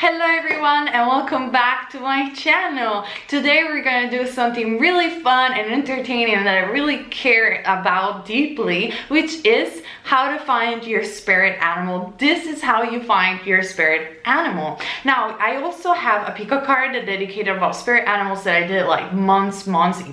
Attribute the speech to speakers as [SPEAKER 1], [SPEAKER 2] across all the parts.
[SPEAKER 1] Hello everyone and welcome back to my channel. Today we're gonna do something really fun and entertaining that I really care about deeply, which is how to find your spirit animal. This is how you find your spirit animal. Now, I also have a pico card dedicated about spirit animals that I did like months,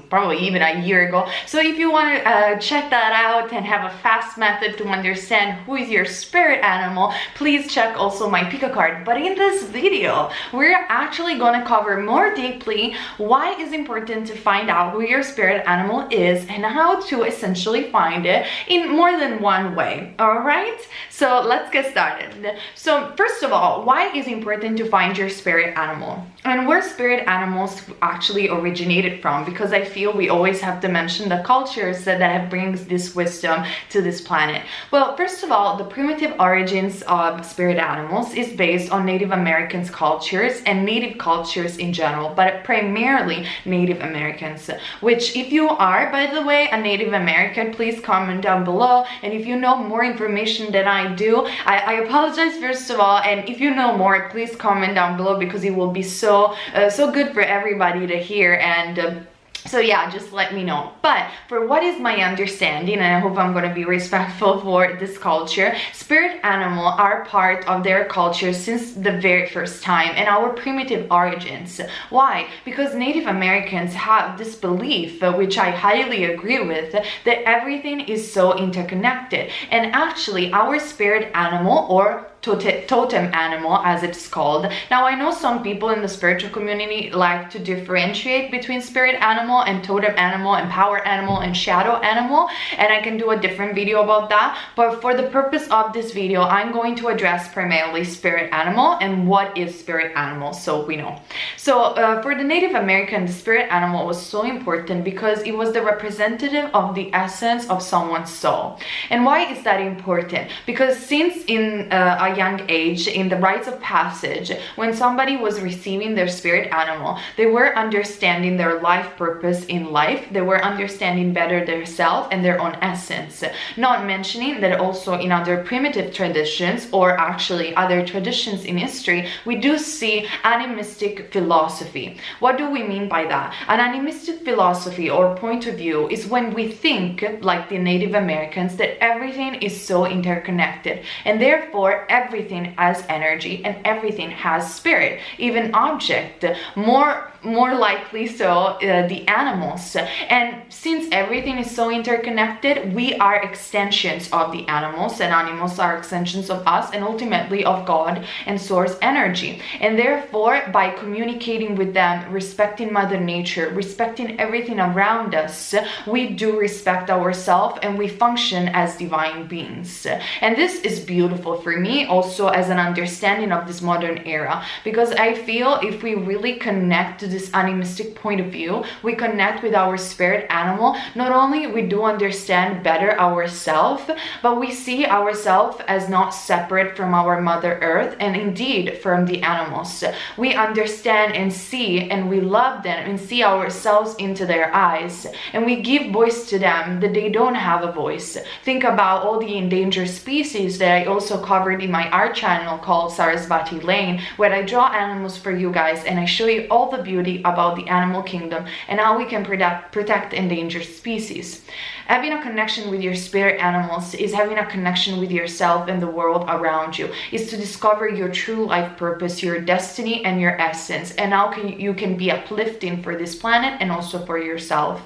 [SPEAKER 1] probably even a year ago. So if you want to check that out and have a fast method to understand who is your spirit animal, please check also my pico card. But in this video, we're actually going to cover more deeply why it's important to find out who your spirit animal is and how to essentially find it in more than one way. All right, so let's get started. So first of all, why is it important to find your spirit animal and where spirit animals actually originated from? Because I feel we always have to mention the cultures that brings this wisdom to this planet. Well, first of all, the primitive origins of spirit animals is based on Native American cultures and native cultures in general, but primarily Native Americans, which if you are, by the way, a Native American, please comment down below. And if you know more information than I do, I apologize first of all, and if you know more, please comment down below because it will be so good for everybody to hear. And so yeah, just let me know. But for what is my understanding, and I hope I'm going to be respectful for this culture, spirit animal are part of their culture since the very first time and our primitive origins. Why? Because Native Americans have this belief, which I highly agree with, that everything is so interconnected. And actually our spirit animal, or totem animal as it's called. Now, I know some people in the spiritual community like to differentiate between spirit animal and totem animal and power animal and shadow animal, and I can do a different video about that. But for the purpose of this video, I'm going to address primarily spirit animal and what is spirit animal, so we know. So for the Native American, the spirit animal was so important because it was the representative of the essence of someone's soul. And why is that important? Because since in a young age, in the rites of passage, when somebody was receiving their spirit animal, they were understanding their life purpose in life. They were understanding better their self and their own essence. Not mentioning that also in other primitive traditions, or actually other traditions in history, we do see animistic philosophy. What do we mean by that? An animistic philosophy or point of view is when we think, like the Native Americans, that everything is so interconnected, and therefore everything has energy and everything has spirit, even object, more likely so the animals. And since everything is so interconnected, we are extensions of the animals, and animals are extensions of us and ultimately of God and source energy. And therefore, by communicating with them, respecting Mother Nature, respecting everything around us, we do respect ourselves and we function as divine beings. And this is beautiful for me also as an understanding of this modern era, because I feel if we really connect to this animistic point of view, we connect with our spirit animal, not only we do understand better ourselves, but we see ourselves as not separate from our Mother Earth and indeed from the animals. We understand and see and we love them and see ourselves into their eyes, and we give voice to them that they don't have a voice. Think about all the endangered species that I also covered in my art channel called Sarasvati Lane, where I draw animals for you guys and I show you all the beauty about the animal kingdom and how we can protect endangered species. Having a connection with your spirit animals is having a connection with yourself and the world around you, is to discover your true life purpose, your destiny and your essence, and how you can be uplifting for this planet and also for yourself.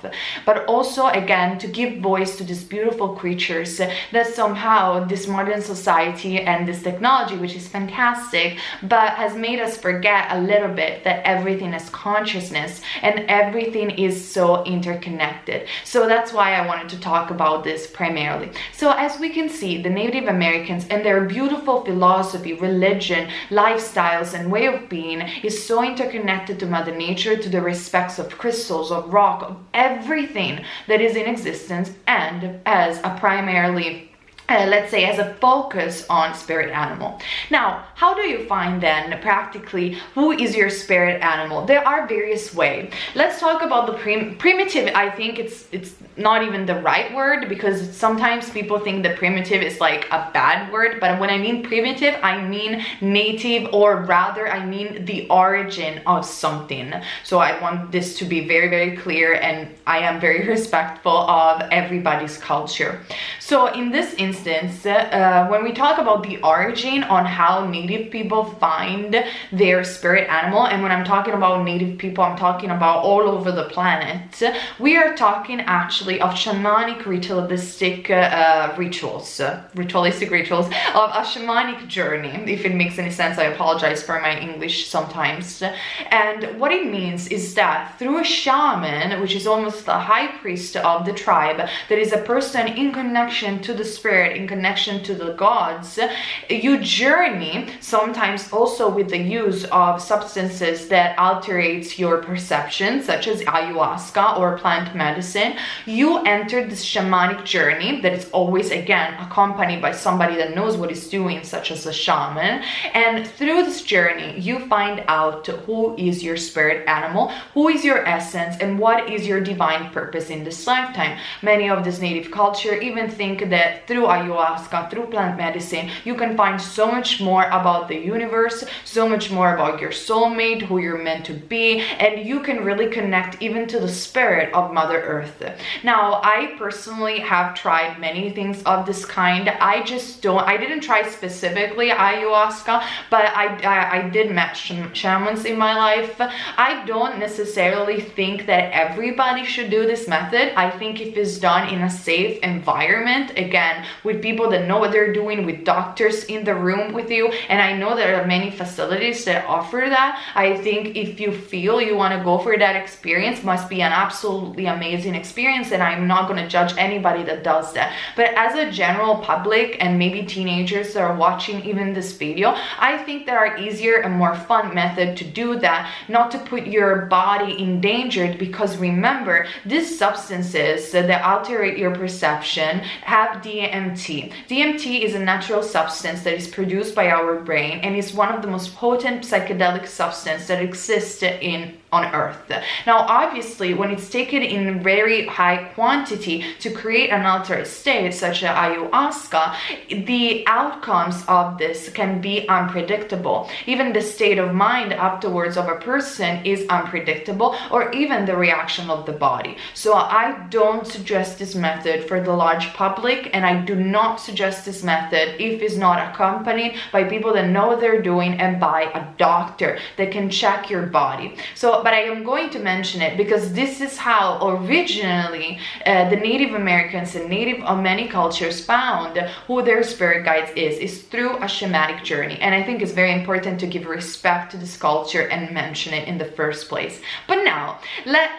[SPEAKER 1] But also, again, to give voice to these beautiful creatures that somehow this modern society and this technology, which is fantastic, but has made us forget a little bit that everything is consciousness and everything is so interconnected. So that's why I wanted to talk about this primarily. So as we can see, the Native Americans and their beautiful philosophy, religion, lifestyles and way of being is so interconnected to Mother Nature, to the respects of crystals, of rock, of everything that is in existence, and as a primarily let's say, as a focus on spirit animal. Now, how do you find then practically who is your spirit animal? There are various ways. Let's talk about the primitive. I think it's not even the right word, because sometimes people think that primitive is like a bad word, but when I mean primitive, I mean native, or rather I mean the origin of something. So I want this to be very, very clear, and I am very respectful of everybody's culture. So in this instance, when we talk about the origin on how native people find their spirit animal, and when I'm talking about native people, I'm talking about all over the planet, we are talking actually of shamanic ritualistic rituals, of a shamanic journey. If it makes any sense, I apologize for my English sometimes. And what it means is that through a shaman, which is almost the high priest of the tribe, that is a person in connection to the spirit, in connection to the gods, you journey, sometimes also with the use of substances that alterates your perception, such as ayahuasca or plant medicine. You enter this shamanic journey that is always, again, accompanied by somebody that knows what it's doing, such as a shaman. And through this journey, you find out who is your spirit animal, who is your essence, and what is your divine purpose in this lifetime. Many of this native culture even think that through ayahuasca, through plant medicine, you can find so much more about the universe, so much more about your soulmate, who you're meant to be, and you can really connect even to the spirit of Mother Earth. Now, I personally have tried many things of this kind. I didn't try specifically ayahuasca, but I did met shamans in my life. I don't necessarily think that everybody should do this method. I think if it's done in a safe environment, again, with people that know what they're doing, with doctors in the room with you, and I know there are many facilities that offer that. I think if you feel you want to go for that experience, must be an absolutely amazing experience, and I'm not going to judge anybody that does that. But as a general public, and maybe teenagers that are watching even this video, I think there are easier and more fun method to do that, not to put your body endangered, because remember, these substances that alterate your perception have DMT. DMT is a natural substance that is produced by our brain, and is one of the most potent psychedelic substances that exists on Earth. Now, obviously, when it's taken in very high quantity to create an altered state, such as ayahuasca, the outcomes of this can be unpredictable. Even the state of mind afterwards of a person is unpredictable, or even the reaction of the body. So I don't suggest this method for the large public, and I do not suggest this method if it's not accompanied by people that know what they're doing and by a doctor that can check your body. So, but I am going to mention it because this is how originally the Native Americans and native of many cultures found who their spirit guides is through a shamanic journey. And I think it's very important to give respect to this culture and mention it in the first place. But now,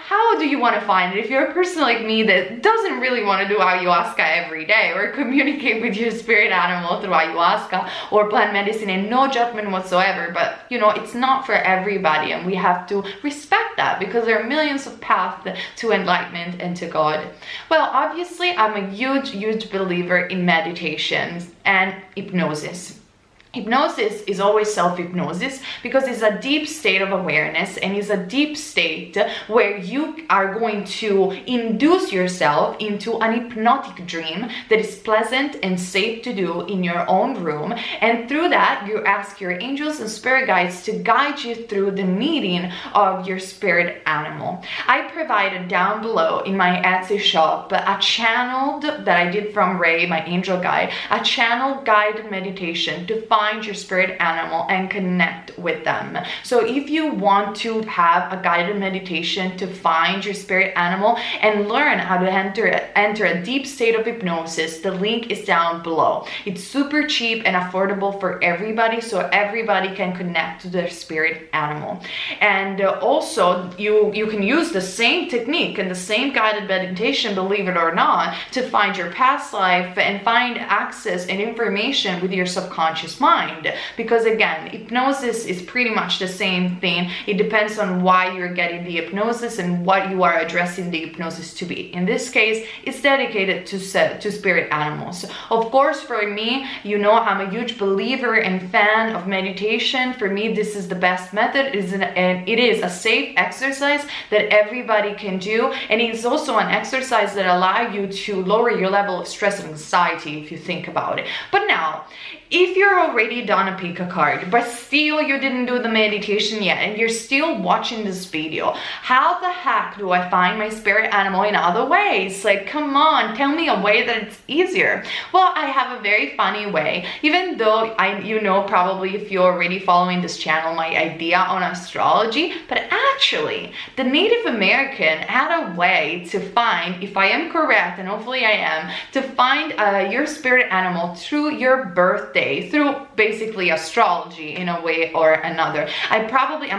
[SPEAKER 1] how do you want to find it? If you're a person like me that doesn't really want to do ayahuasca every day, or communicate with your spirit animal through ayahuasca or plant medicine, and no judgment whatsoever, but you know, it's not for everybody, and we have to respect that, because there are millions of paths to enlightenment and to God. Well, obviously, I'm a huge believer in meditations and hypnosis. Hypnosis is always self-hypnosis, because it's a deep state of awareness, and it's a deep state where you are going to induce yourself into an hypnotic dream that is pleasant and safe to do in your own room. And through that, you ask your angels and spirit guides to guide you through the meeting of your spirit animal. I provided down below in my Etsy shop a channeled, that I did from Ray, my angel guide, a channel guided meditation to find your spirit animal and connect with them. So if you want to have a guided meditation to find your spirit animal and learn how to enter a deep state of hypnosis, the link is down below. It's super cheap and affordable for everybody, so everybody can connect to their spirit animal. And also you can use the same technique and the same guided meditation, believe it or not, to find your past life and find access and information with your subconscious mind. find, because again, hypnosis is pretty much the same thing. It depends on why you're getting the hypnosis and what you are addressing the hypnosis to be. In this case, it's dedicated to spirit animals. Of course, for me, you know, I'm a huge believer and fan of meditation. For me, this is the best method. It is a safe exercise that everybody can do, and it's also an exercise that allows you to lower your level of stress and anxiety if you think about it. But now, if you're already done a pick a card, but still you didn't do the meditation yet, and you're still watching this video, how the heck do I find my spirit animal in other ways? Like, come on, tell me a way that it's easier. Well, I have a very funny way, even though you know probably if you're already following this channel my idea on astrology, but actually the Native American had a way to find, if I am correct, and hopefully I am, to find your spirit animal through your birthday, through basically astrology in a way or another. I'm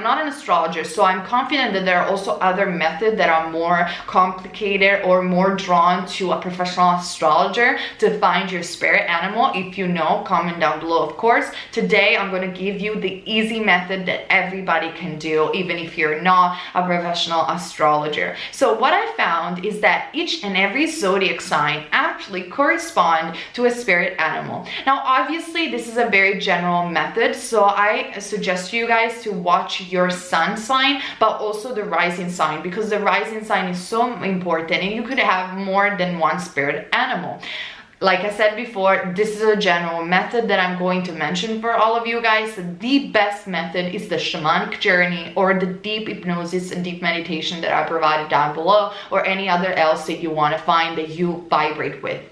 [SPEAKER 1] not an astrologer, so I'm confident that there are also other methods that are more complicated or more drawn to a professional astrologer to find your spirit animal. If you know, comment down below, of course. Today I'm going to give you the easy method that everybody can do, even if you're not a professional astrologer. So what I found is that each and every zodiac sign actually correspond to a spirit animal. Now obviously this is a very general method, so I suggest you guys to watch your sun sign, but also the rising sign, because the rising sign is so important, and you could have more than one spirit animal. Like I said before, this is a general method that I'm going to mention for all of you guys. The best method is the shamanic journey or the deep hypnosis and deep meditation that I provided down below, or any other else that you want to find that you vibrate with.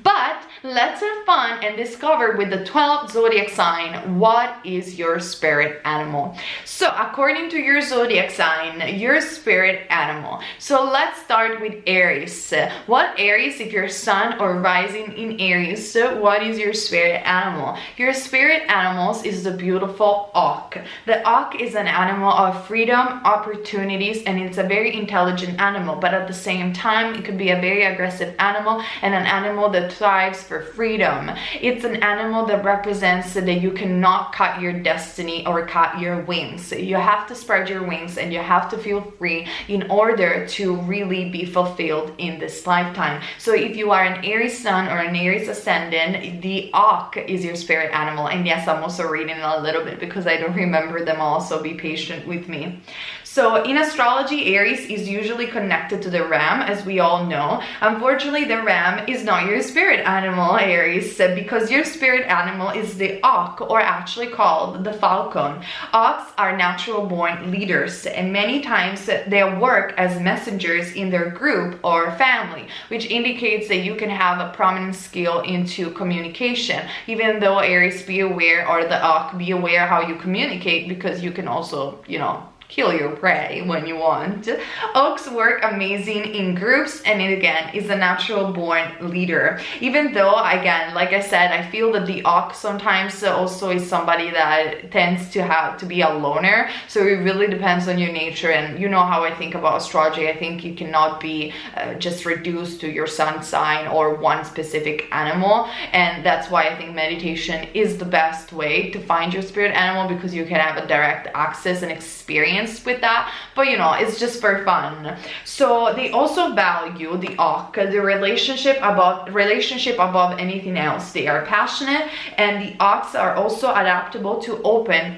[SPEAKER 1] But let's have fun and discover with the 12th zodiac sign, what is your spirit animal. So according to your zodiac sign, your spirit animal. So let's start with Aries. What Aries, if you're sun or rising in Aries, so what is your spirit animal? Your spirit animals is the beautiful auk. The auk is an animal of freedom, opportunities, and it's a very intelligent animal, but at the same time it could be a very aggressive animal and an animal that thrives for freedom. It's an animal that represents that you cannot cut your destiny or cut your wings. You have to spread your wings and you have to feel free in order to really be fulfilled in this lifetime. So if you are an Aries sun or an Aries ascendant, the auk is your spirit animal. And yes, I'm also reading a little bit because I don't remember them all, so be patient with me. So in astrology, Aries is usually connected to the ram, as we all know. Unfortunately, the ram is not your spirit animal, Aries, because your spirit animal is the auk, or actually called the falcon. Auks are natural born leaders, and many times they work as messengers in their group or family, which indicates that you can have a prominent skill into communication. Even though Aries, be aware, or the auk, be aware how you communicate, because you can also, you know, kill your prey when you want. Oaks work amazing in groups, and it again is a natural born leader. Even though, again, like I said, I feel that the oak sometimes also is somebody that tends to be a loner. So it really depends on your nature, and you know how I think about astrology. I think you cannot be just reduced to your sun sign or one specific animal, and that's why I think meditation is the best way to find your spirit animal, because you can have a direct access and experience with that. But you know, it's just for fun. So they also value the auk, the relationship above anything else. They are passionate, and the auks are also adaptable to open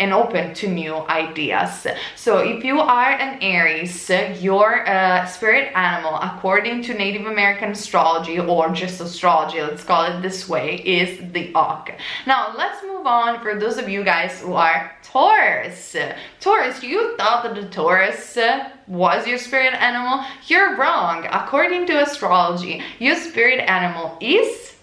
[SPEAKER 1] to new ideas. So if you are an Aries, your spirit animal, according to Native American astrology, or just astrology, let's call it this way, is the auk. Now let's move on for those of you guys who are Taurus. Taurus, you thought that the Taurus was your spirit animal? You're wrong. According to astrology, your spirit animal is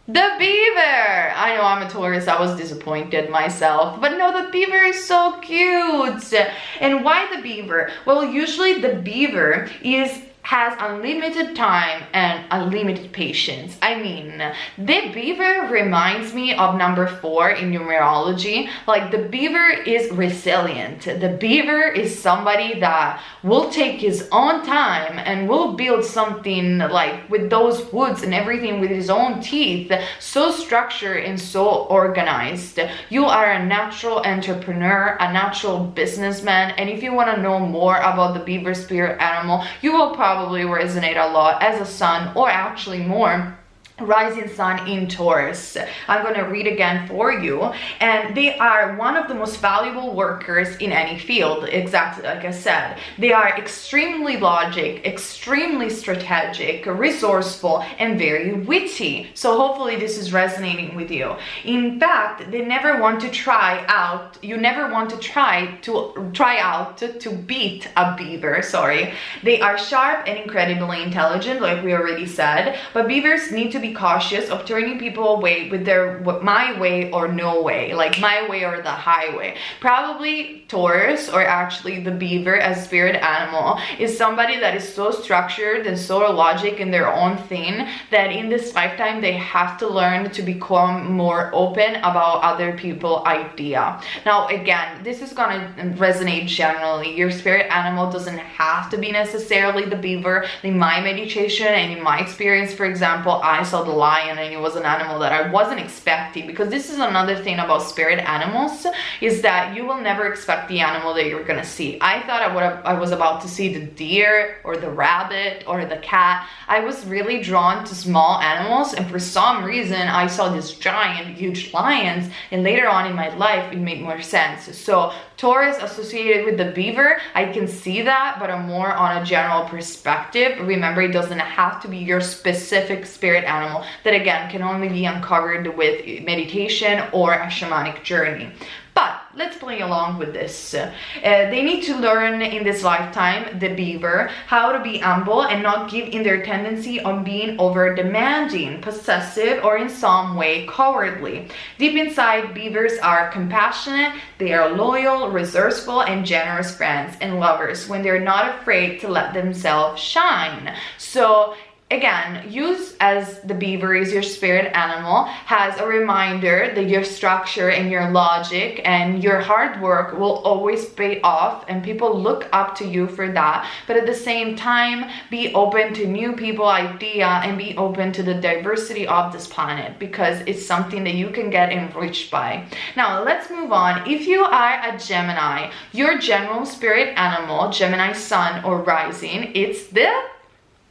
[SPEAKER 1] the beaver. I know, I'm a Taurus, I was disappointed myself, but no, the beaver is so cute. And why the beaver? Well, usually the beaver is has unlimited time and unlimited patience. I mean, the beaver reminds me of number 4 in numerology. Like, the beaver is resilient. The beaver is somebody that will take his own time and will build something like with those woods and everything with his own teeth, so structured and so organized. You are a natural entrepreneur, a natural businessman, and if you want to know more about the beaver spirit animal, you will probably resonate a lot as a sun, or actually more rising sun in Taurus. I'm going to read again for you. And they are one of the most valuable workers in any field, exactly like I said. They are extremely logic, extremely strategic, resourceful, and very witty. So hopefully this is resonating with you. In fact, they never want to try out, you never want to try out to beat a beaver, sorry. They are sharp and incredibly intelligent, like we already said, but beavers need to be cautious of turning people away with their my way or no way, like my way or the highway. Probably Taurus, or actually the beaver as spirit animal, is somebody that is so structured and so logic in their own thing that in this lifetime they have to learn to become more open about other people's idea. Now again, this is gonna resonate generally. Your spirit animal doesn't have to be necessarily the beaver. In my meditation and in my experience, for example, I saw the lion and it was an animal that I wasn't expecting, because this is another thing about spirit animals, is that you will never expect the animal that you're gonna see. I thought I was about to see the deer or the rabbit or the cat. I was really drawn to small animals, and for some reason I saw these giant huge lions, and later on in my life it made more sense. So Taurus associated with the beaver, I can see that, but I'm more on a general perspective. Remember, it doesn't have to be your specific spirit animal, that again can only be uncovered with meditation or a shamanic journey. But let's play along with this. They need to learn in this lifetime, the beaver, how to be humble and not give in their tendency on being over demanding, possessive, or in some way cowardly. Deep inside, beavers are compassionate, they are loyal, resourceful, and generous friends and lovers when they're not afraid to let themselves shine. So again, use as the beaver is your spirit animal, has a reminder that your structure and your logic and your hard work will always pay off, and people look up to you for that. But at the same time, be open to new people idea and be open to the diversity of this planet, because it's something that you can get enriched by. Now let's move on. If you are a Gemini, your general spirit animal, Gemini sun or rising, it's the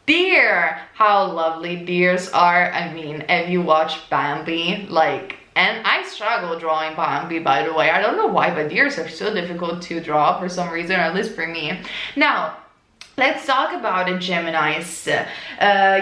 [SPEAKER 1] deer. How lovely deers are. I mean, if you watch Bambi, like, and I struggle drawing Bambi, by the way. I don't know why, but deers are so difficult to draw for some reason, or at least for me. Now let's talk about the Geminis.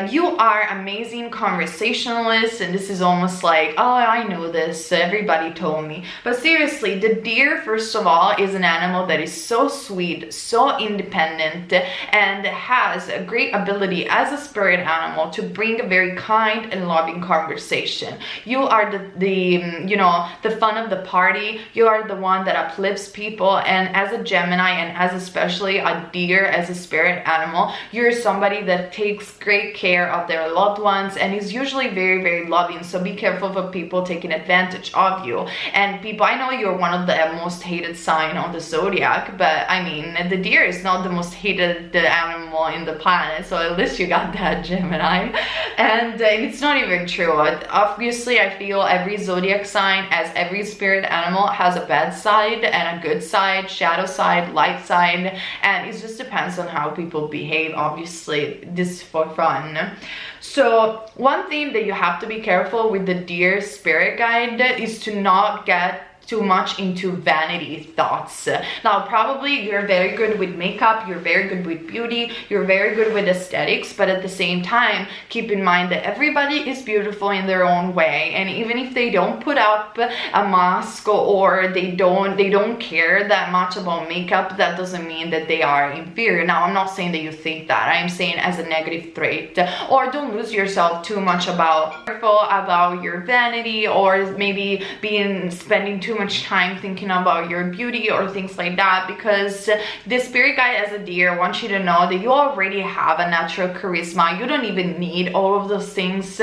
[SPEAKER 1] You are amazing conversationalists, and this is almost like, oh, I know this, everybody told me. But seriously, the deer, first of all, is an animal that is so sweet, so independent, and has a great ability as a spirit animal to bring a very kind and loving conversation. You are the fun of the party. You are the one that uplifts people, and as a Gemini, and as especially a deer as a spirit animal, you're somebody that takes great care of their loved ones and is usually very, very loving. So be careful of people taking advantage of you. And people, I know you're one of the most hated sign on the Zodiac, but I mean, the deer is not the most hated animal in the planet, so at least you got that, Gemini. And it's not even true. Obviously, I feel every Zodiac sign, as every spirit animal, has a bad side and a good side, shadow side, light side, and it just depends on how people behave. Obviously, this is for fun. So one thing that you have to be careful with the deer spirit guide is to not get too much into vanity thoughts. Now, probably you're very good with makeup, you're very good with beauty, you're very good with aesthetics, but at the same time, keep in mind that everybody is beautiful in their own way, and even if they don't put up a mask or they don't care that much about makeup, that doesn't mean that they are inferior. Now, I'm not saying that you think that. I'm saying as a negative trait. Or don't lose yourself too much about your vanity, or maybe spending too much time thinking about your beauty or things like that, because the spirit guide as a deer wants you to know that you already have a natural charisma. You don't even need all of those things,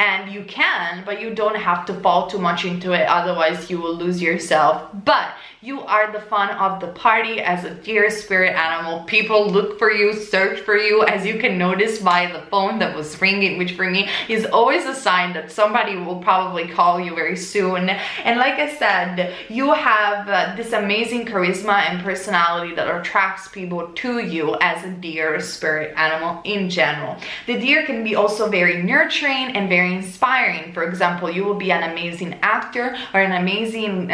[SPEAKER 1] and you can, but you don't have to fall too much into it, otherwise you will lose yourself. But you are the fun of the party as a deer spirit animal. People look for you, search for you, as you can notice by the phone that was ringing, which for me is always a sign that somebody will probably call you very soon. And like I said, you have this amazing charisma and personality that attracts people to you as a deer spirit animal in general. The deer can be also very nurturing and very inspiring. For example, you will be an amazing actor or an amazing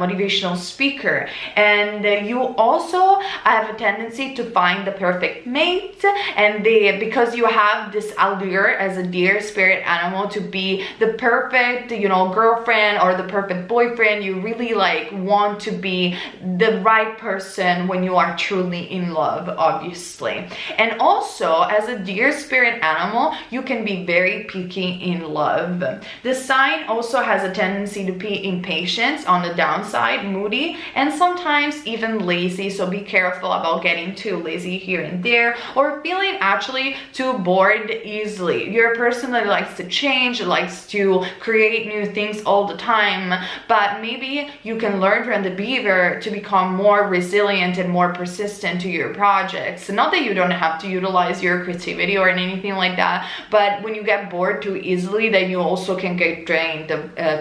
[SPEAKER 1] motivational speaker, and you also have a tendency to find the perfect mate, and because you have this allure as a deer spirit animal to be the perfect, you know, girlfriend or the perfect boyfriend. You really like want to be the right person when you are truly in love, obviously. And also as a deer spirit animal, you can be very picky in love. The sign also has a tendency to be impatient on the downside, moody, and sometimes even lazy, so be careful about getting too lazy here and there, or feeling actually too bored easily. You're a person that likes to change, likes to create new things all the time, but maybe you can learn from the beaver to become more resilient and more persistent to your projects. Not that you don't have to utilize your creativity or anything like that, but when you get bored too easily, then you also can get drained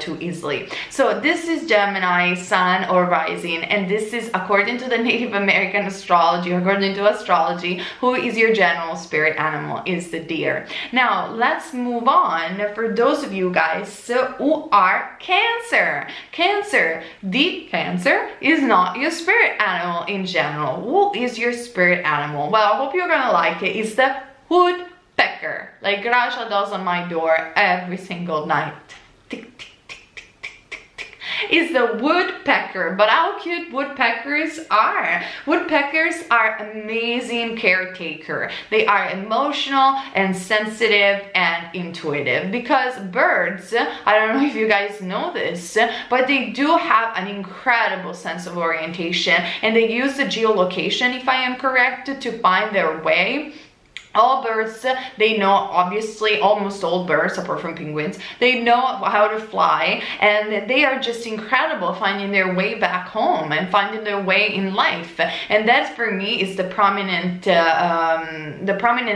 [SPEAKER 1] too easily. So this is Gemini, Sun or Rising, and this is according to the Native American astrology, according to astrology, who is your general spirit animal is the deer. Now let's move on for those of you guys who are Cancer. The Cancer is not your spirit animal in general. Who is your spirit animal? Well, I hope you're gonna like it. It's the woodpecker, like Gracia does on my door every single night. Tick, tick. Is the woodpecker. But how cute woodpeckers are. Woodpeckers are amazing caretaker. They are emotional and sensitive and intuitive, because birds, I don't know if you guys know this, but they do have an incredible sense of orientation, and they use the geolocation, if I am correct, to find their way. All birds, they know, obviously, almost all birds, apart from penguins, they know how to fly, and they are just incredible finding their way back home and finding their way in life. And that, for me, is the prominent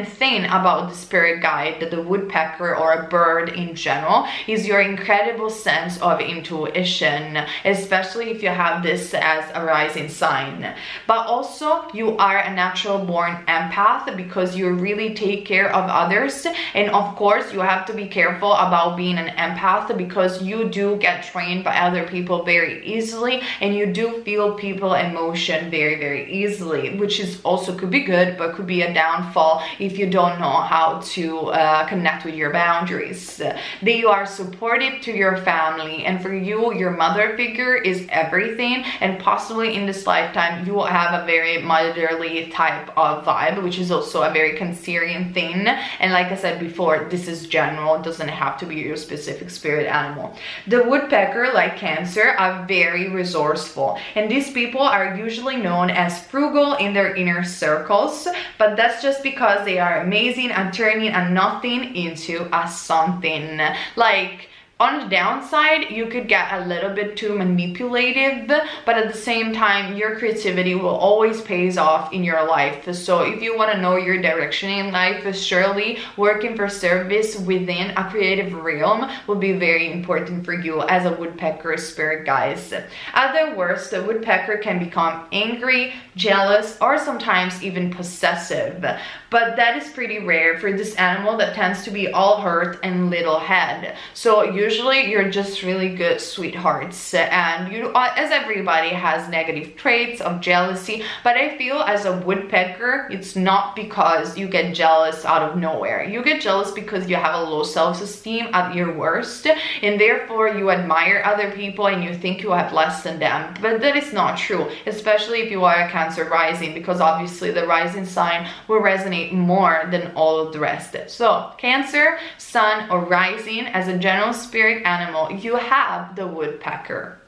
[SPEAKER 1] thing about the spirit guide, that the woodpecker or a bird in general is your incredible sense of intuition, especially if you have this as a rising sign. But also, you are a natural born empath, because you really take care of others, and of course you have to be careful about being an empath, because you do get trained by other people very easily, and you do feel people emotion very, very easily, which is also could be good, but could be a downfall if you don't know how to connect with your boundaries. They are supportive to your family, and for you, your mother figure is everything, and possibly in this lifetime you will have a very motherly type of vibe, which is also a very Cancerian thing. And like I said before, this is general, it doesn't have to be your specific spirit animal. The woodpecker, like Cancer, are very resourceful, and these people are usually known as frugal in their inner circles, but that's just because they are amazing at turning a nothing into a something. Like, on the downside, you could get a little bit too manipulative, but at the same time, your creativity will always pays off in your life. So if you want to know your direction in life, surely working for service within a creative realm will be very important for you as a woodpecker spirit, guys. At the worst, the woodpecker can become angry, jealous, or sometimes even possessive. But that is pretty rare for this animal that tends to be all hurt and little head. So usually you're just really good sweethearts, and you, as everybody has negative traits of jealousy, but I feel as a woodpecker, it's not because you get jealous out of nowhere. You get jealous because you have a low self-esteem at your worst, and therefore you admire other people and you think you have less than them. But that is not true, especially if you are a Cancer rising, because obviously the rising sign will resonate more than all of the rest. So Cancer, Sun, or Rising, as a general spirit animal, you have the woodpecker.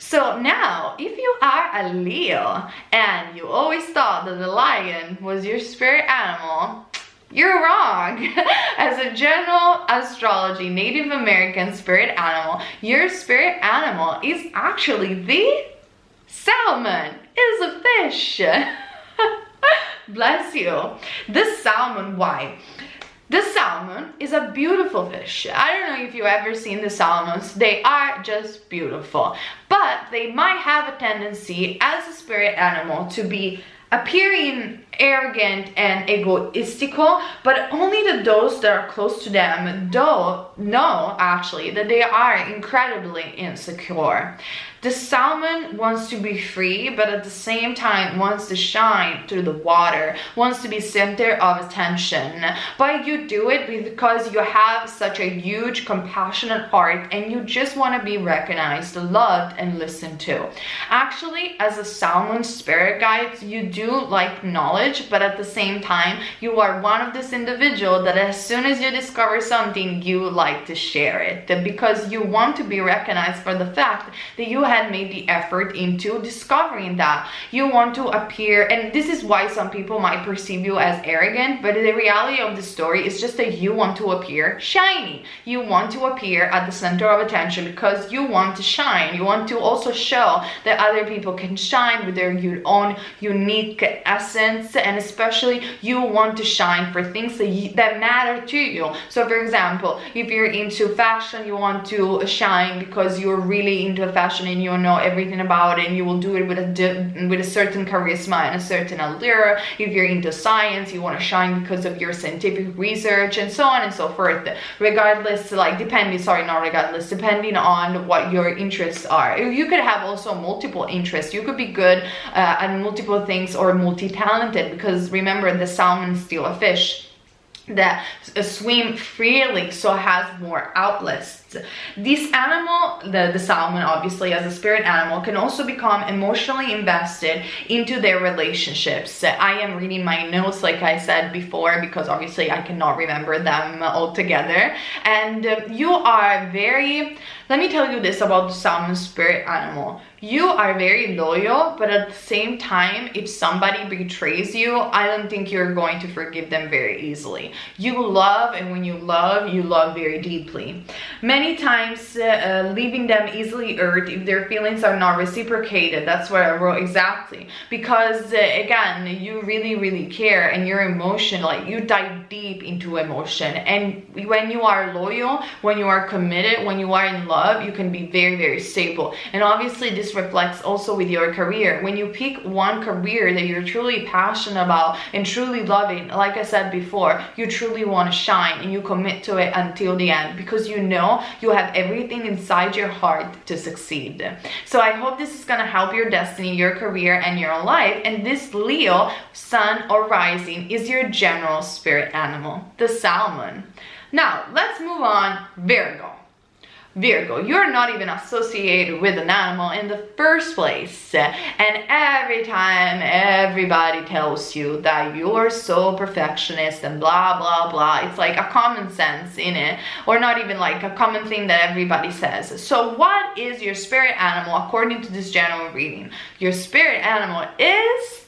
[SPEAKER 1] So now, if you are a Leo and you always thought that the lion was your spirit animal, you're wrong. As a general astrology Native American spirit animal, your spirit animal is actually the salmon. It is a fish. Bless you. The salmon, why? The salmon is a beautiful fish. I don't know if you've ever seen the salmons. They are just beautiful. But they might have a tendency as a spirit animal to be appearing arrogant and egoistical, but only those that are close to them know actually that they are incredibly insecure. The salmon wants to be free, but at the same time wants to shine through the water, wants to be center of attention. But you do it because you have such a huge compassionate heart and you just want to be recognized, loved, and listened to. Actually, as a salmon spirit guide, you do like knowledge, but at the same time, you are one of this individual that as soon as you discover something, you like to share it because you want to be recognized for the fact that you had made the effort into discovering that. You want to appear, and this is why some people might perceive you as arrogant, but the reality of the story is just that you want to appear shiny. You want to appear at the center of attention because you want to shine. You want to also show that other people can shine with their own unique essence, and especially you want to shine for things that matter to you. So for example, if you're into fashion, you want to shine because you're really into fashion and you know everything about it, and you will do it with a certain charisma and a certain allure. If you're into science, you want to shine because of your scientific research and so on and so forth. Regardless, like depending on what your interests are. You could have also multiple interests. You could be good at multiple things or multi-talented, because remember, the salmon is still a fish that swim freely, so has more outlets. This animal, the salmon, obviously as a spirit animal, can also become emotionally invested into their relationships. I am reading my notes like I said before because obviously I cannot remember them all together. And you are very, let me tell you this about the salmon spirit animal. You are very loyal, but at the same time, if somebody betrays you, I don't think you're going to forgive them very easily. You love, and when you love very deeply. Many times, leaving them easily hurt if their feelings are not reciprocated. That's what I wrote exactly. Because again, you really care, and your emotion, like you dive deep into emotion. And when you are loyal, when you are committed, when you are in love, you can be very stable. And obviously this reflects also with your career. When you pick one career that you're truly passionate about and truly loving, like I said before, you truly want to shine and you commit to it until the end because you know you have everything inside your heart to succeed. So I hope this is going to help your destiny, your career, and your life. And this Leo, sun or rising, is your general spirit animal, the salmon. Now let's move on. Virgo, you're not even associated with an animal in the first place, and every time everybody tells you that you're so perfectionist and blah blah, it's like a common sense in it, or not even like a common thing that everybody says. So what is your spirit animal according to this general reading? Your spirit animal is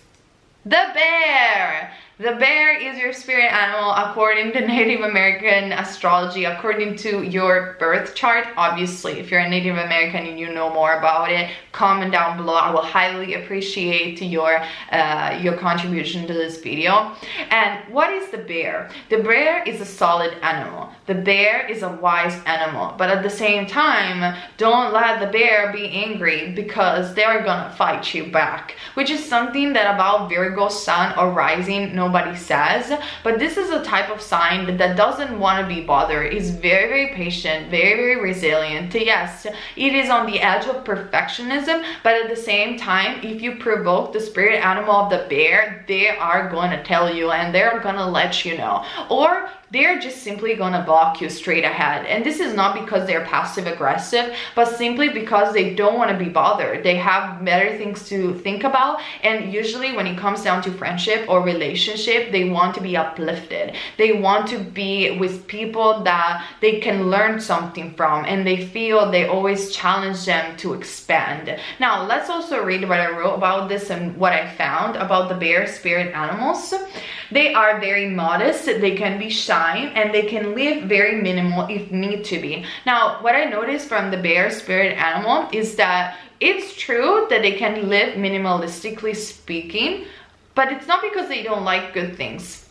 [SPEAKER 1] the bear. The bear is your spirit animal according to Native American astrology, according to your birth chart. Obviously, if you're a Native American and you know more about it, comment down below. I will highly appreciate your contribution to this video. And what is the bear? The bear is a solid animal. The bear is a wise animal, but at the same time, don't let the bear be angry because they're gonna fight you back, which is something that about Virgo sun or rising nobody says, but this is a type of sign that doesn't want to be bothered. It's very patient, very resilient. Yes, it is on the edge of perfectionism, but at the same time, if you provoke the spirit animal of the bear, they are going to tell you and they're going to let you know. Or they're just simply gonna block you straight ahead. And this is not because they're passive aggressive, but simply because they don't want to be bothered. They have better things to think about, and usually when it comes down to friendship or relationship, they want to be uplifted. They want to be with people that they can learn something from, and they feel they always challenge them to expand. Now let's also read what I wrote about this and what I found about the bear spirit animals. They are very modest, they can be shy, and they can live very minimal if need to be. Now, what I noticed from the bear spirit animal is that it's true that they can live minimalistically speaking, but it's not because they don't like good things.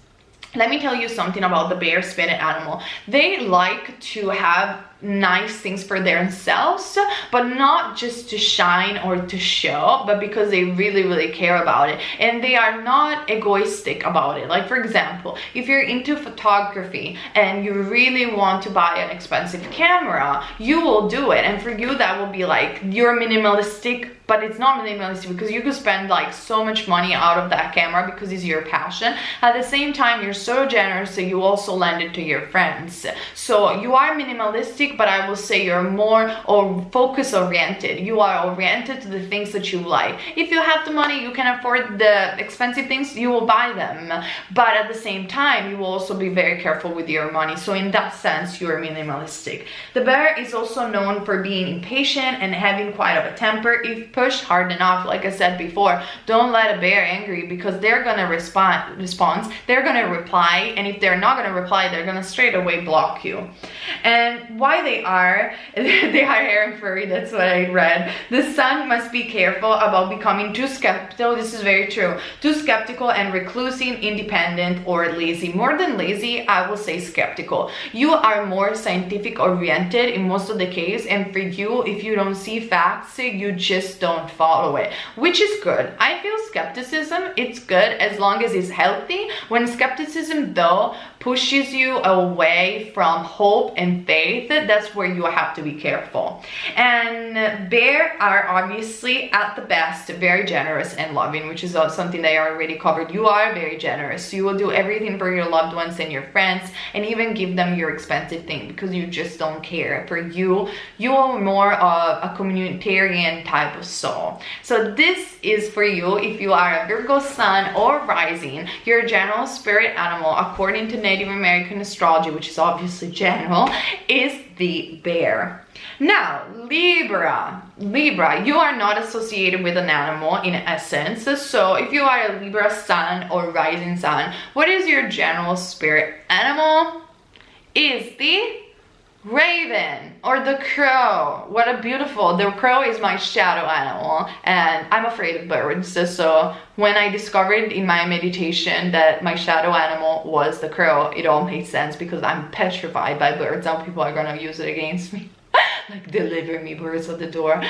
[SPEAKER 1] Let me tell you something about the bear spirit animal. They like to have nice things for themselves, but not just to shine or to show, but because they really care about it, and they are not egoistic about it. Like, for example, if you're into photography and you really want to buy an expensive camera, you will do it, and for you that will be like, you're minimalistic, but it's not minimalistic because you could spend like so much money out of that camera because it's your passion. At the same time, you're so generous that you also lend it to your friends. So you are minimalistic, but I will say you're more or focus oriented. You are oriented to the things that you like. If you have the money, you can afford the expensive things, you will buy them. But at the same time, you will also be very careful with your money. So in that sense, you're minimalistic. The bear is also known for being impatient and having quite of a temper. If pushed hard enough, like I said before, don't let a bear angry, because they're gonna respond. They're gonna reply, and if they're not gonna reply, they're gonna straight away block you. And why they are hair and furry, that's what I read. The sun must be careful about becoming too skeptical. This is very true. Too skeptical and reclusive, independent, or lazy. More than lazy, I will say skeptical. You are more scientific oriented in most of the case, and for you, if you don't see facts, you just don't follow it, which is good. I feel skepticism, it's good as long as it's healthy. When skepticism though pushes you away from hope and faith, that's where you have to be careful. And bear are obviously at the best very generous and loving, which is something that I already covered. You are very generous. You will do everything for your loved ones and your friends, and even give them your expensive thing because you just don't care. For you, you are more of a communitarian type of soul. So this is for you if you are a Virgo sun or rising. Your general spirit animal, according to Native American astrology, which is obviously general, is the bear. Now, Libra, you are not associated with an animal in essence. So if you are a Libra sun or rising sun, what is your general spirit animal? Is the raven or the crow. What a beautiful, the crow is my shadow animal, and I'm afraid of birds. So when I discovered in my meditation that my shadow animal was the crow, it all made sense, because I'm petrified by birds. Now people are gonna use it against me. Like, deliver me, birds at the door.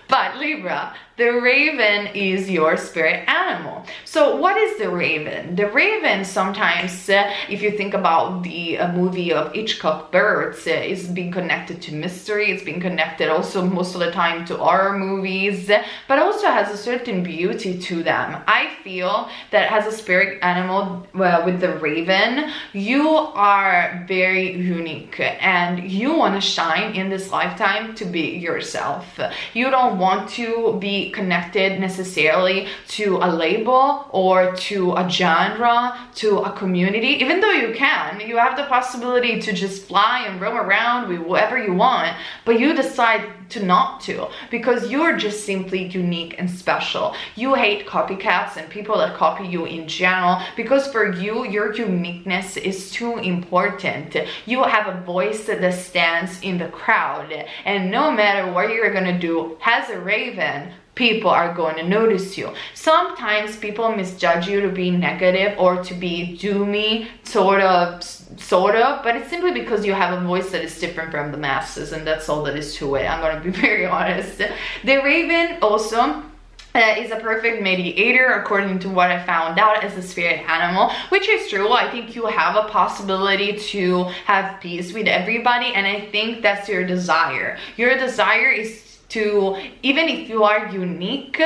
[SPEAKER 1] But Libra, the raven is your spirit animal. So what is the raven? The raven sometimes, if you think about the movie of Hitchcock, Birds, is being connected to mystery. It's being connected also most of the time to horror movies, but also has a certain beauty to them. I feel that as a spirit animal, with the raven, you are very unique and you want to shine in this lifetime to be yourself. You don't want to be connected necessarily to a label or to a genre, to a community, even though you have the possibility to just fly and roam around with whoever you want, but you decide to not to, because you're just simply unique and special. You hate copycats and people that copy you in general, because for you, your uniqueness is too important. You have a voice that stands in the crowd, and no matter what you're gonna do as a raven, people are going to notice you. Sometimes people misjudge you to be negative or to be doomy, sort of, but it's simply because you have a voice that is different from the masses, and that's all that is to it. I'm going to be very honest. The raven also is a perfect mediator, according to what I found out, as a spirit animal, which is true. I think you have a possibility to have peace with everybody, and I think that's your desire. Your desire is to, even if you are unique,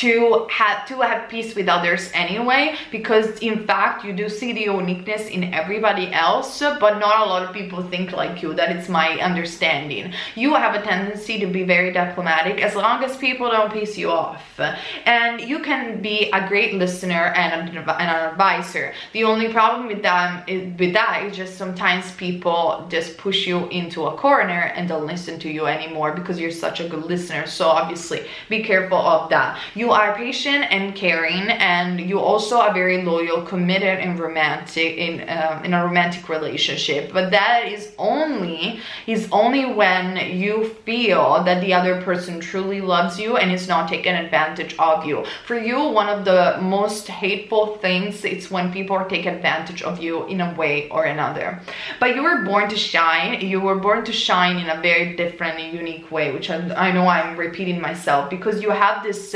[SPEAKER 1] to have peace with others anyway, because in fact you do see the uniqueness in everybody else, but not a lot of people think like you. That is my understanding. You have a tendency to be very diplomatic as long as people don't piss you off, and you can be a great listener and an advisor. The only problem with that is just sometimes people just push you into a corner and don't listen to you anymore because you're such a good listener. So obviously be careful of that. You are patient and caring, and you also are very loyal, committed, and romantic in a romantic relationship. But that is only when you feel that the other person truly loves you and is not taking advantage of you. For you, one of the most hateful things is when people take advantage of you in a way or another. But you were born to shine. You were born to shine in a very different and unique way, which I know I'm repeating myself, because you have this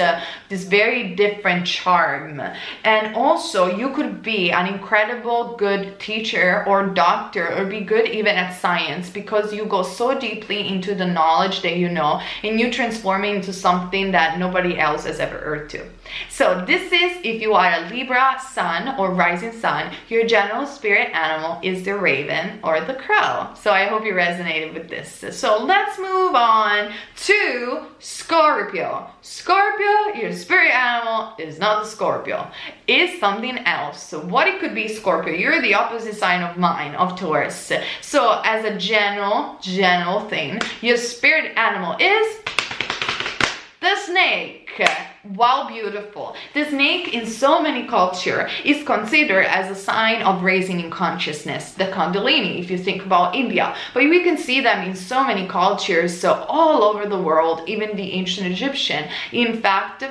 [SPEAKER 1] very different charm. And also you could be an incredible good teacher or doctor, or be good even at science, because you go so deeply into the knowledge that you know, and you transform it into something that nobody else has ever heard to. So this is, if you are a Libra sun or rising sun, your general spirit animal is the raven or the crow. So I hope you resonated with this. So let's move on to Scorpio. Scorpio, your spirit animal is not the Scorpio. It's something else. So what it could be, Scorpio, you're the opposite sign of mine, of Taurus. So as a general thing, your spirit animal is the snake. Wow, beautiful. The snake in so many cultures is considered as a sign of raising in consciousness, the Kundalini, if you think about India. But we can see them in so many cultures, so all over the world, even the ancient Egyptian. In fact,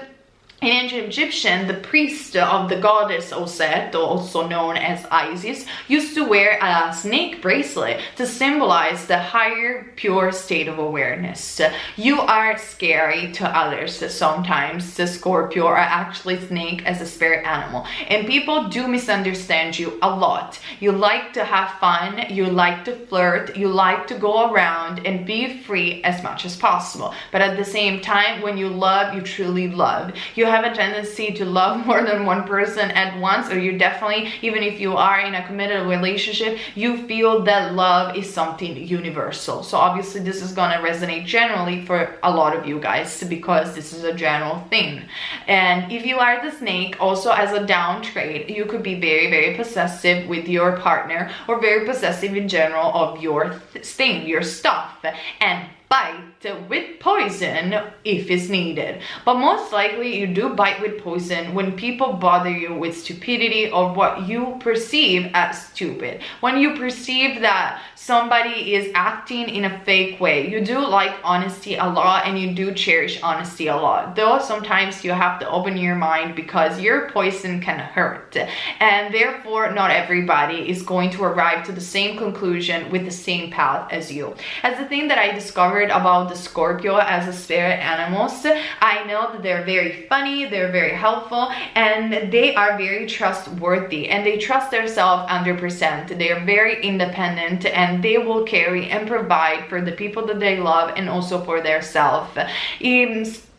[SPEAKER 1] in ancient Egyptian, the priest of the goddess Oset, also known as Isis, used to wear a snake bracelet to symbolize the higher, pure state of awareness. You are scary to others sometimes. The Scorpio are actually snake as a spirit animal, and people do misunderstand you a lot. You like to have fun, you like to flirt, you like to go around and be free as much as possible. But at the same time, when you love, you truly love. You have a tendency to love more than one person at once, or you definitely, even if you are in a committed relationship, you feel that love is something universal. So obviously this is gonna resonate generally for a lot of you guys, because this is a general thing. And if you are the snake, also as a down trait, you could be very possessive with your partner, or very possessive in general of your thing, your stuff, and bite with poison if it's needed. But most likely you do bite with poison when people bother you with stupidity or what you perceive as stupid. When you perceive that somebody is acting in a fake way. You do like honesty a lot, and you do cherish honesty a lot. Though sometimes you have to open your mind, because your poison can hurt. And therefore not everybody is going to arrive to the same conclusion with the same path as you. As the thing that I discovered about the Scorpio as a spirit animals, I know that they're very funny, they're very helpful, and they are very trustworthy, and they trust themselves 100%. They are very independent, and they will carry and provide for the people that they love, and also for their self.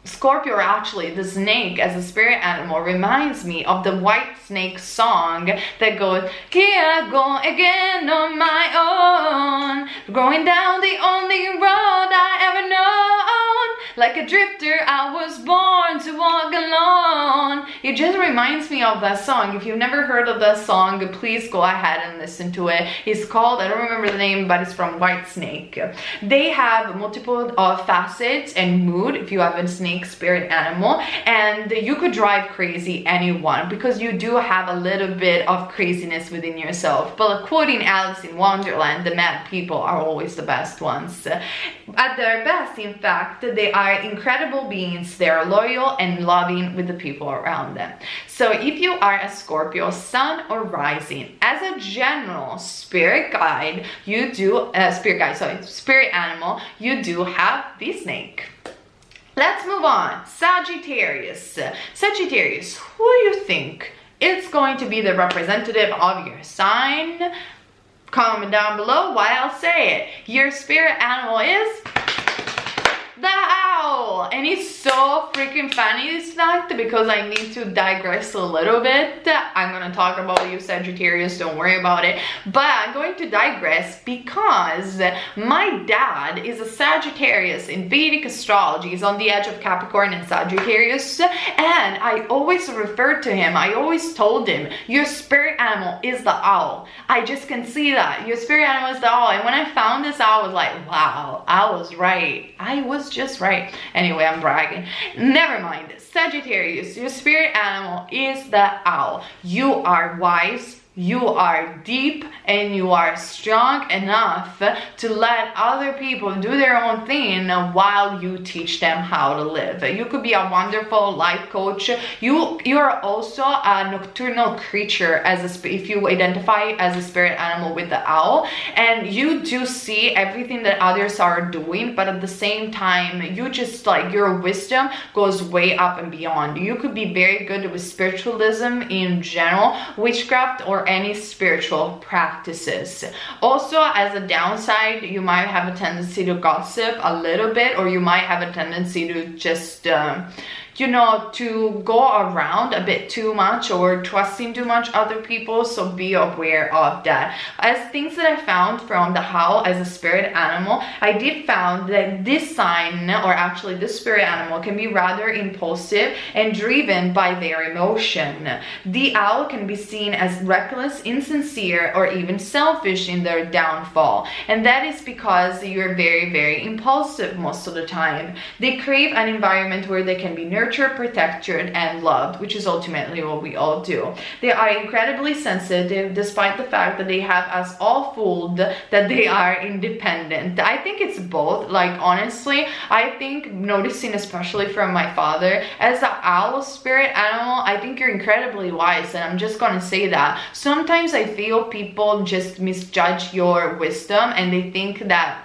[SPEAKER 1] Scorpio, actually, the snake as a spirit animal reminds me of the White Snake song that goes, here I go again on my own, going down the only road I ever known, like a drifter I was born to walk alone. It just reminds me of that song. If you've never heard of that song, please go ahead and listen to it. It's called, I don't remember the name, but it's from White Snake. They have multiple facets and mood if you have a snake spirit animal, and you could drive crazy anyone, because you do have a little bit of craziness within yourself. But quoting Alice in Wonderland, the mad people are always the best ones. At their best, in fact, they are incredible beings. They are loyal and loving with the people around them. So if you are a Scorpio sun or rising, as a general spirit guide, you do spirit animal, you do have the snake. Let's move on. Sagittarius. Sagittarius, who do you think is going to be the representative of your sign? Comment down below while I'll say it. Your spirit animal is the owl. owl, and it's so freaking funny this fact because I need to digress a little bit. I'm gonna talk about you Sagittarius, don't worry about it, but I'm going to digress because my dad is a Sagittarius in Vedic astrology. He's on the edge of Capricorn and Sagittarius, and I always referred to him, I always told him, your spirit animal is the owl. I just can see that your spirit animal is the owl. And when I found this owl, I was like, wow, I was right. I was just right. Anyway, I'm bragging. Never mind. Sagittarius, your spirit animal is the owl. You are wise, you are deep, and you are strong enough to let other people do their own thing while you teach them how to live. You could be a wonderful life coach. You're also a nocturnal creature if you identify as a spirit animal with the owl, and you do see everything that others are doing, but at the same time you just like your wisdom goes way up and beyond. You could be very good with spiritualism in general, witchcraft, or any spiritual practices. Also, as a downside, you might have a tendency to gossip a little bit, or you might have a tendency to just you know, to go around a bit too much or trusting too much other people, so be aware of that. As things that I found from the owl as a spirit animal, I did found that this sign, or actually this spirit animal, can be rather impulsive and driven by their emotion. The owl can be seen as reckless, insincere, or even selfish in their downfall, and that is because you're very, very impulsive most of the time. They crave an environment where they can be nurtured, protected, and loved, which is ultimately what we all do. They are incredibly sensitive, despite the fact that they have us all fooled that they are independent. I think it's both. Like, honestly, I think noticing, especially from my father, as an owl spirit animal, I think you're incredibly wise, and I'm just gonna say that. Sometimes I feel people just misjudge your wisdom, and they think that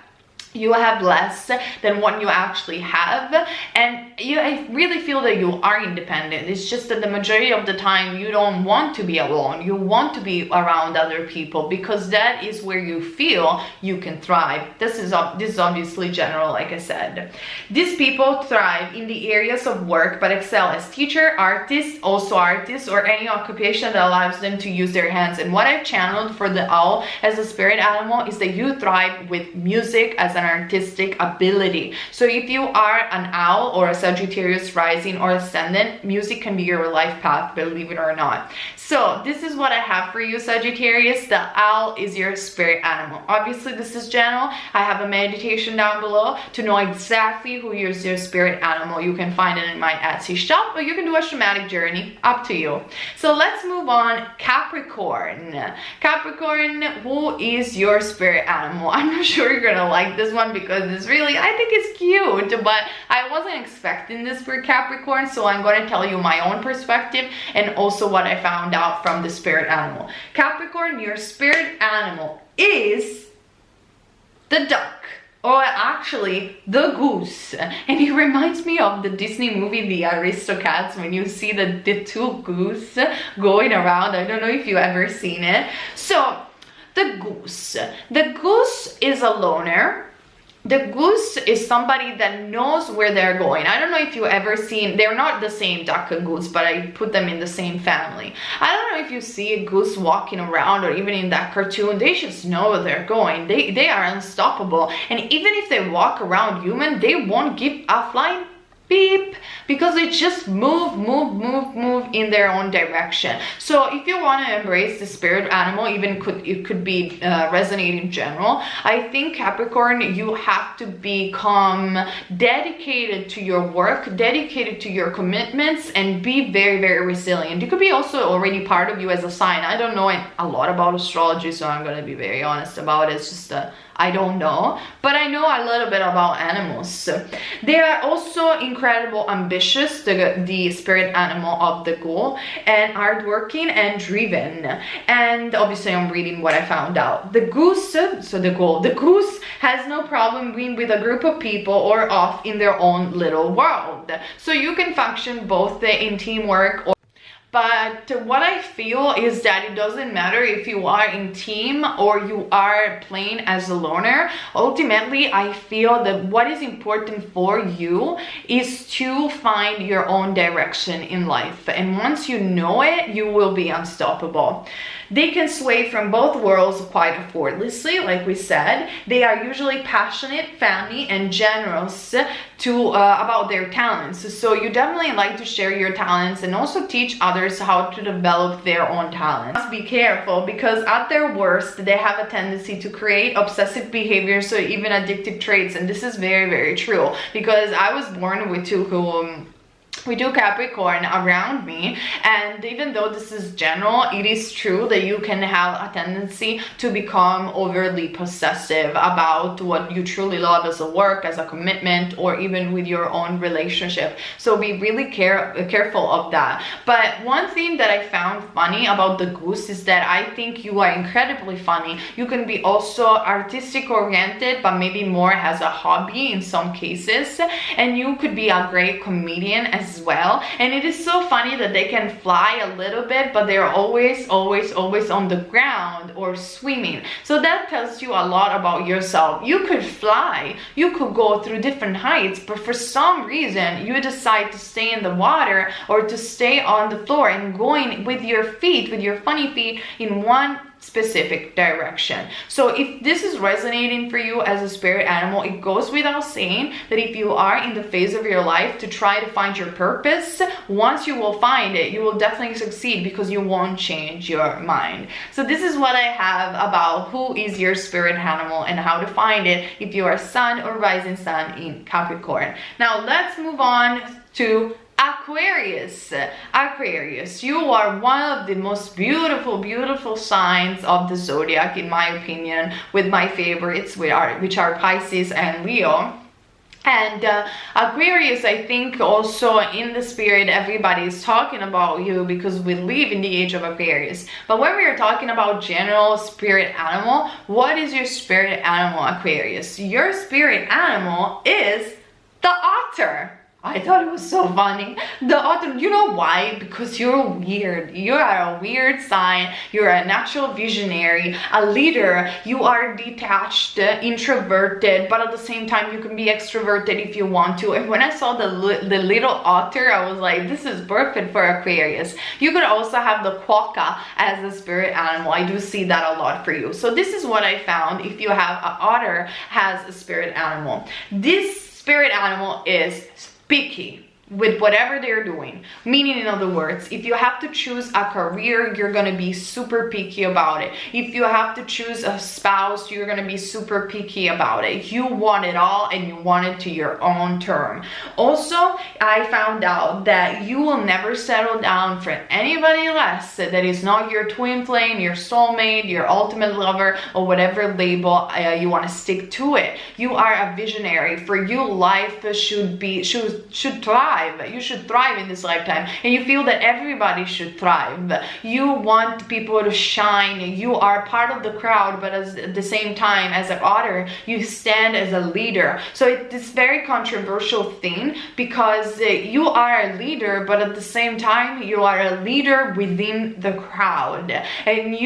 [SPEAKER 1] you have less than what you actually have, and I really feel that you are independent. It's just that the majority of the time you don't want to be alone. You want to be around other people because that is where you feel you can thrive. This is obviously general, like I said. These people thrive in the areas of work but excel as teacher, artists, or any occupation that allows them to use their hands. And what I've channeled for the owl as a spirit animal is that you thrive with music as an artistic ability. So if you are an owl or a Sagittarius rising or ascendant, music can be your life path, believe it or not. So this is what I have for you, Sagittarius. The owl is your spirit animal. Obviously, this is general. I have a meditation down below to know exactly who is your spirit animal. You can find it in my Etsy shop, or you can do a shamanic journey, up to you. So let's move on. Capricorn. Capricorn, who is your spirit animal? I'm not sure you're gonna like this one because it's really, I think it's cute, but I wasn't expecting this for Capricorn, so I'm going to tell you my own perspective and also what I found out from the spirit animal. Capricorn, your spirit animal is the duck, or actually the goose, and it reminds me of the Disney movie The Aristocats, when you see the two goose going around. I don't know if you've ever seen it. So the goose is a loner. The goose is somebody that knows where they're going. I don't know if you ever seen, they're not the same duck and goose, but I put them in the same family. I don't know if you see a goose walking around, or even in that cartoon, they just know where they're going. They are unstoppable. And even if they walk around human, they won't give a flying beep, because they just move in their own direction. So if you want to embrace the spirit animal, even it could be resonate in general, I think Capricorn, you have to become dedicated to your work, dedicated to your commitments, and be very, very resilient. It could be also already part of you as a sign. I don't know a lot about astrology, so I'm going to be very honest about it. It's just I don't know, but I know a little bit about animals. They are also incredible ambitious, the spirit animal of the goal, and hardworking and driven. And obviously I'm reading what I found out. The goose, so the goose has no problem being with a group of people or off in their own little world. So you can function both in teamwork But what I feel is that it doesn't matter if you are in team or you are playing as a loner. Ultimately, I feel that what is important for you is to find your own direction in life. And once you know it, you will be unstoppable. They can sway from both worlds quite effortlessly, like we said. They are usually passionate, family, and generous about their talents. So you definitely like to share your talents and also teach others how to develop their own talents. Be careful, because at their worst, they have a tendency to create obsessive behaviors or even addictive traits. And this is very, very true, because I was born with two Capricorn around me, and even though this is general, it is true that you can have a tendency to become overly possessive about what you truly love as a work, as a commitment, or even with your own relationship. So be really careful of that. But one thing that I found funny about the goose is that I think you are incredibly funny. You can be also artistic oriented, but maybe more as a hobby in some cases, and you could be a great comedian as well. And it is so funny that they can fly a little bit, but they're always on the ground or swimming. So that tells you a lot about yourself. You could fly, you could go through different heights, but for some reason you decide to stay in the water or to stay on the floor and going with your feet, with your funny feet, in one specific direction. So if this is resonating for you as a spirit animal, it goes without saying that if you are in the phase of your life to try to find your purpose, once you will find it, you will definitely succeed, because you won't change your mind. So this is what I have about who is your spirit animal and how to find it if you are sun or rising sun in Capricorn. Now let's move on to Aquarius. Aquarius, you are one of the most beautiful signs of the zodiac, in my opinion, with my favorites, which are Pisces and Leo. And Aquarius, I think also in the spirit, everybody is talking about you because we live in the age of Aquarius. But when we are talking about general spirit animal, what is your spirit animal, Aquarius? Your spirit animal is the otter. I thought it was so funny. The otter, you know why? Because you're weird. You are a weird sign. You're a natural visionary, a leader. You are detached, introverted, but at the same time you can be extroverted if you want to. And when I saw the little otter, I was like, this is perfect for Aquarius. You could also have the quokka as a spirit animal. I do see that a lot for you. So this is what I found if you have an otter as a spirit animal. This spirit animal is picky with whatever they're doing. Meaning, in other words, if you have to choose a career, you're gonna be super picky about it. If you have to choose a spouse, you're gonna be super picky about it. You want it all, and you want it to your own term. Also, I found out that you will never settle down for anybody less that is not your twin flame, your soulmate, your ultimate lover, or whatever label you want to stick to it. You are a visionary. For you, life should thrive. You should thrive in this lifetime, and you feel that everybody should thrive. You want people to shine. You are part of the crowd, but at the same time, as an otter, you stand as a leader. So it's this very controversial thing, because you are a leader, but at the same time, you are a leader within the crowd, and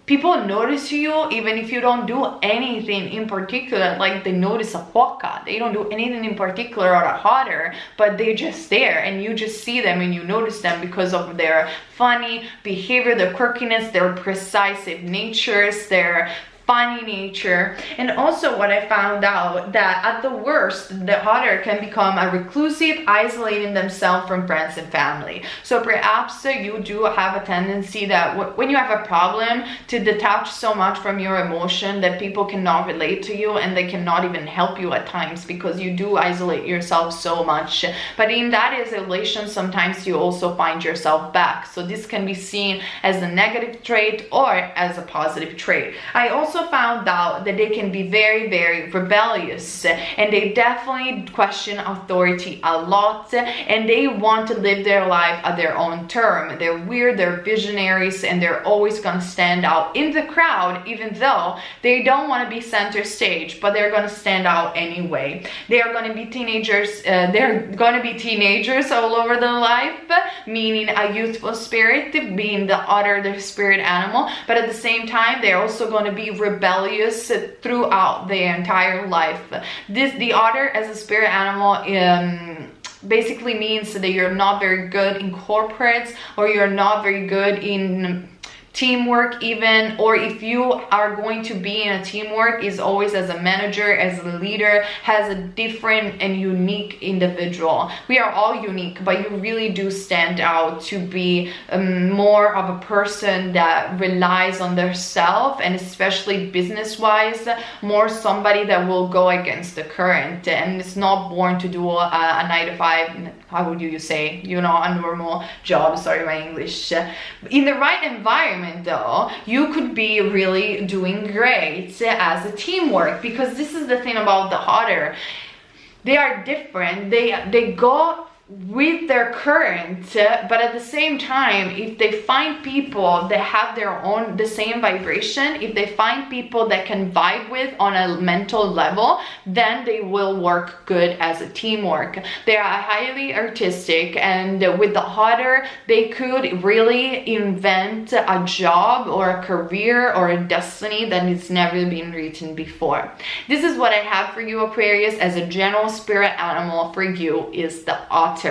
[SPEAKER 1] people notice you even if you don't do anything in particular. Like, they notice a quokka. They don't do anything in particular, or a otter, but they're just there, and you just see them and you notice them because of their funny behavior, their quirkiness, their precise natures, their funny nature. And also what I found out, that at the worst, the otter can become a reclusive, isolating themselves from friends and family. So perhaps you do have a tendency that when you have a problem, to detach so much from your emotion that people cannot relate to you, and they cannot even help you at times, because you do isolate yourself so much. But in that isolation, sometimes you also find yourself back. So this can be seen as a negative trait or as a positive trait. I also also found out that they can be very, very rebellious, and they definitely question authority a lot, and they want to live their life at their own term. They're weird, they're visionaries, and they're always gonna stand out in the crowd, even though they don't want to be center stage, but they're gonna stand out anyway. They are gonna be teenagers, all over their life, meaning a youthful spirit, being the otter, the spirit animal, but at the same time, they're also going to be rebellious throughout their entire life. The otter as a spirit animal basically means that you're not very good in corporates, or you're not very good in teamwork even, or if you are going to be in a teamwork, is always as a manager, as a leader, has a different and unique individual. We are all unique, but you really do stand out to be more of a person that relies on their self, and especially business wise, more somebody that will go against the current and is not born to do a 9 to 5, how would you say, you know, a normal job. Sorry, my English. In the right environment though, you could be really doing great as a teamwork, because this is the thing about the otter. They are different. They go with their current, but at the same time, if they find people that have the same vibration, if they find people that can vibe with on a mental level, then they will work good as a teamwork. They are highly artistic, and with the otter, they could really invent a job or a career or a destiny that it's never been written before. This is what I have for you, Aquarius, as a general spirit animal for you is the otter.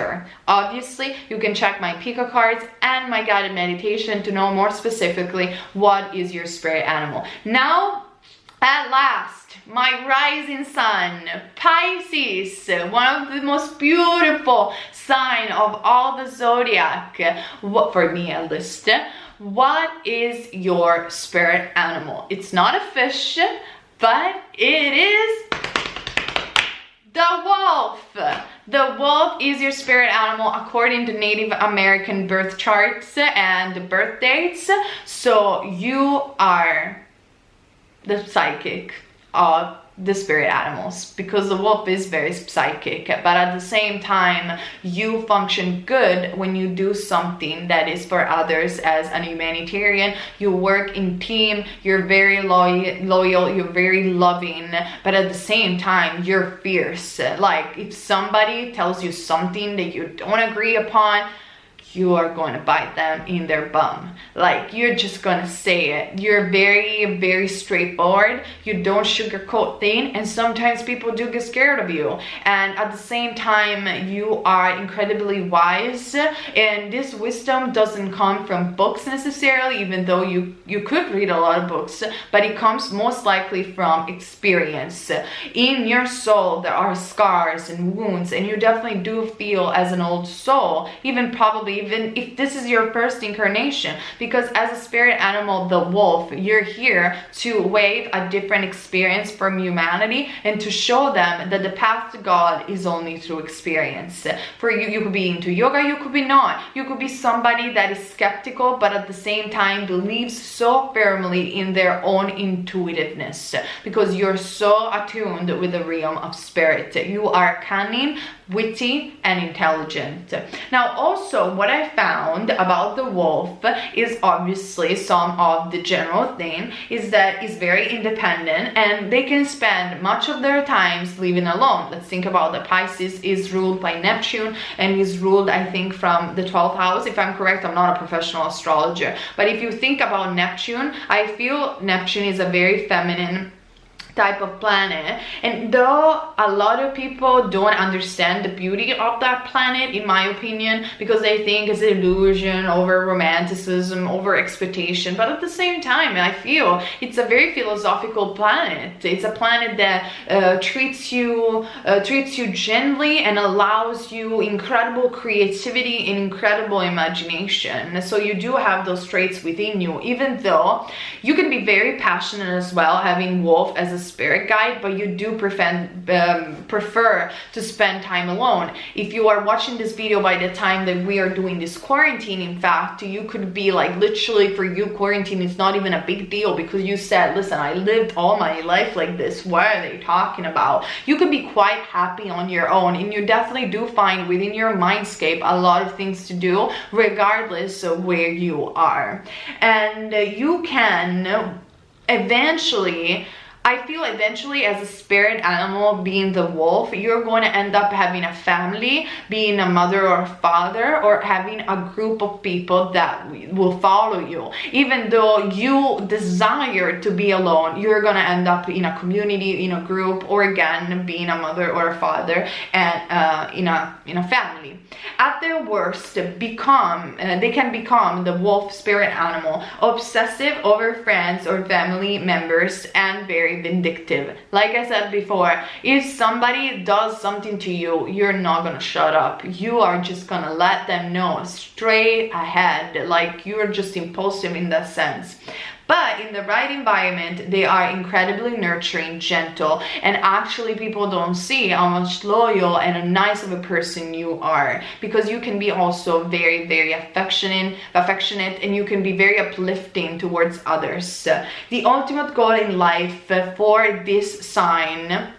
[SPEAKER 1] Obviously, you can check my Pico cards and my guided meditation to know more specifically what is your spirit animal. Now, at last, my rising sun, Pisces, one of the most beautiful sign of all the zodiac, for me at least. What is your spirit animal? It's not a fish, but it is the wolf. The wolf is your spirit animal according to Native American birth charts and birth dates. So you are the psychic of the spirit animals, because the wolf is very psychic, but at the same time, you function good when you do something that is for others as an humanitarian. You work in team, you're very loyal, you're very loving, but at the same time, you're fierce. Like, if somebody tells you something that you don't agree upon, you are going to bite them in their bum. Like, you're just gonna say it. You're very, very straightforward. You don't sugarcoat things, and sometimes people do get scared of you. And at the same time, you are incredibly wise, and this wisdom doesn't come from books necessarily, even though you could read a lot of books, but it comes most likely from experience. In your soul, there are scars and wounds, and you definitely do feel as an old soul, even if this is your first incarnation, because as a spirit animal, the wolf, you're here to wave a different experience from humanity and to show them that the path to God is only through experience. For you, you could be into yoga, you could be not. You could be somebody that is skeptical, but at the same time believes so firmly in their own intuitiveness, because you're so attuned with the realm of spirit. You are cunning, witty, and intelligent. Now, also, what I found about the wolf is obviously some of the general thing is that it's very independent, and they can spend much of their times living alone. Let's think about the Pisces is ruled by Neptune, and is ruled, I think, from the 12th house. If I'm correct, I'm not a professional astrologer, but if you think about Neptune, I feel Neptune is a very feminine type of planet, and though a lot of people don't understand the beauty of that planet, in my opinion, because they think it's illusion, over romanticism, over expectation, but at the same time, I feel it's a very philosophical planet. It's a planet that treats you gently and allows you incredible creativity and incredible imagination. So you do have those traits within you, even though you can be very passionate as well, having wolf as a spirit guide, but you do prefer to spend time alone. If you are watching this video by the time that we are doing this quarantine, in fact, you could be like, literally for you, quarantine is not even a big deal because you said, listen, I lived all my life like this. What are they talking about? You could be quite happy on your own, and you definitely do find within your mindscape a lot of things to do regardless of where you are. And you can eventually, I feel eventually, as a spirit animal, being the wolf, you're going to end up having a family, being a mother or a father, or having a group of people that will follow you. Even though you desire to be alone, you're going to end up in a community, in a group, or again, being a mother or a father, and in a family. At their worst, they can become the wolf spirit animal, obsessive over friends or family members, and very vindictive. Like I said before, if somebody does something to you, you're not gonna shut up. You are just gonna let them know straight ahead. Like, you're just impulsive in that sense. But in the right environment, they are incredibly nurturing, gentle, and actually people don't see how much loyal and nice of a person you are, because you can be also very, very affectionate, and you can be very uplifting towards others. The ultimate goal in life for this sign,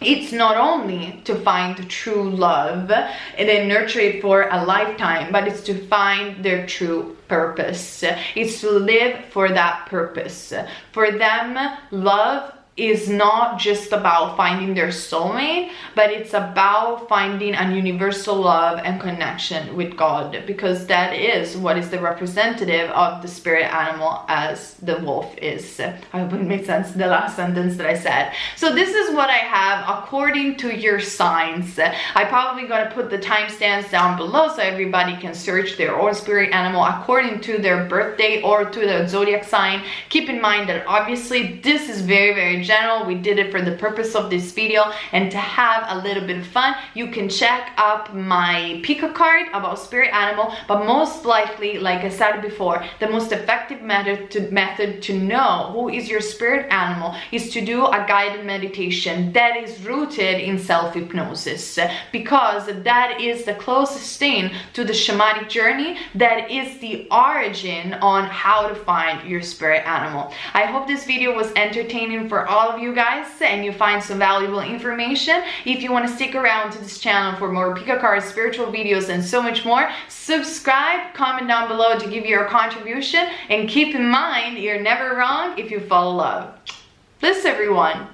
[SPEAKER 1] it's not only to find true love and then nurture it for a lifetime, but it's to find their true purpose. It's to live for that purpose. For them, love is not just about finding their soulmate, but it's about finding a universal love and connection with God, because that is what is the representative of the spirit animal, as the wolf is. I hope it made sense, the last sentence that I said. So this is what I have according to your signs. I'm probably going to put the timestamps down below so everybody can search their own spirit animal according to their birthday or to the zodiac sign. Keep in mind that obviously this is very, very general. We did it for the purpose of this video and to have a little bit of fun. You can check up my pick a card about spirit animal, but most likely, like I said before, the most effective method to know who is your spirit animal is to do a guided meditation that is rooted in self-hypnosis, because that is the closest thing to the shamanic journey. That is the origin on how to find your spirit animal. I hope this video was entertaining for all of you guys and you find some valuable information. If you want to stick around to this channel for more pick a card, spiritual videos, and so much more, subscribe, comment down below to give your contribution, and keep in mind, you're never wrong if you follow love. Bliss everyone.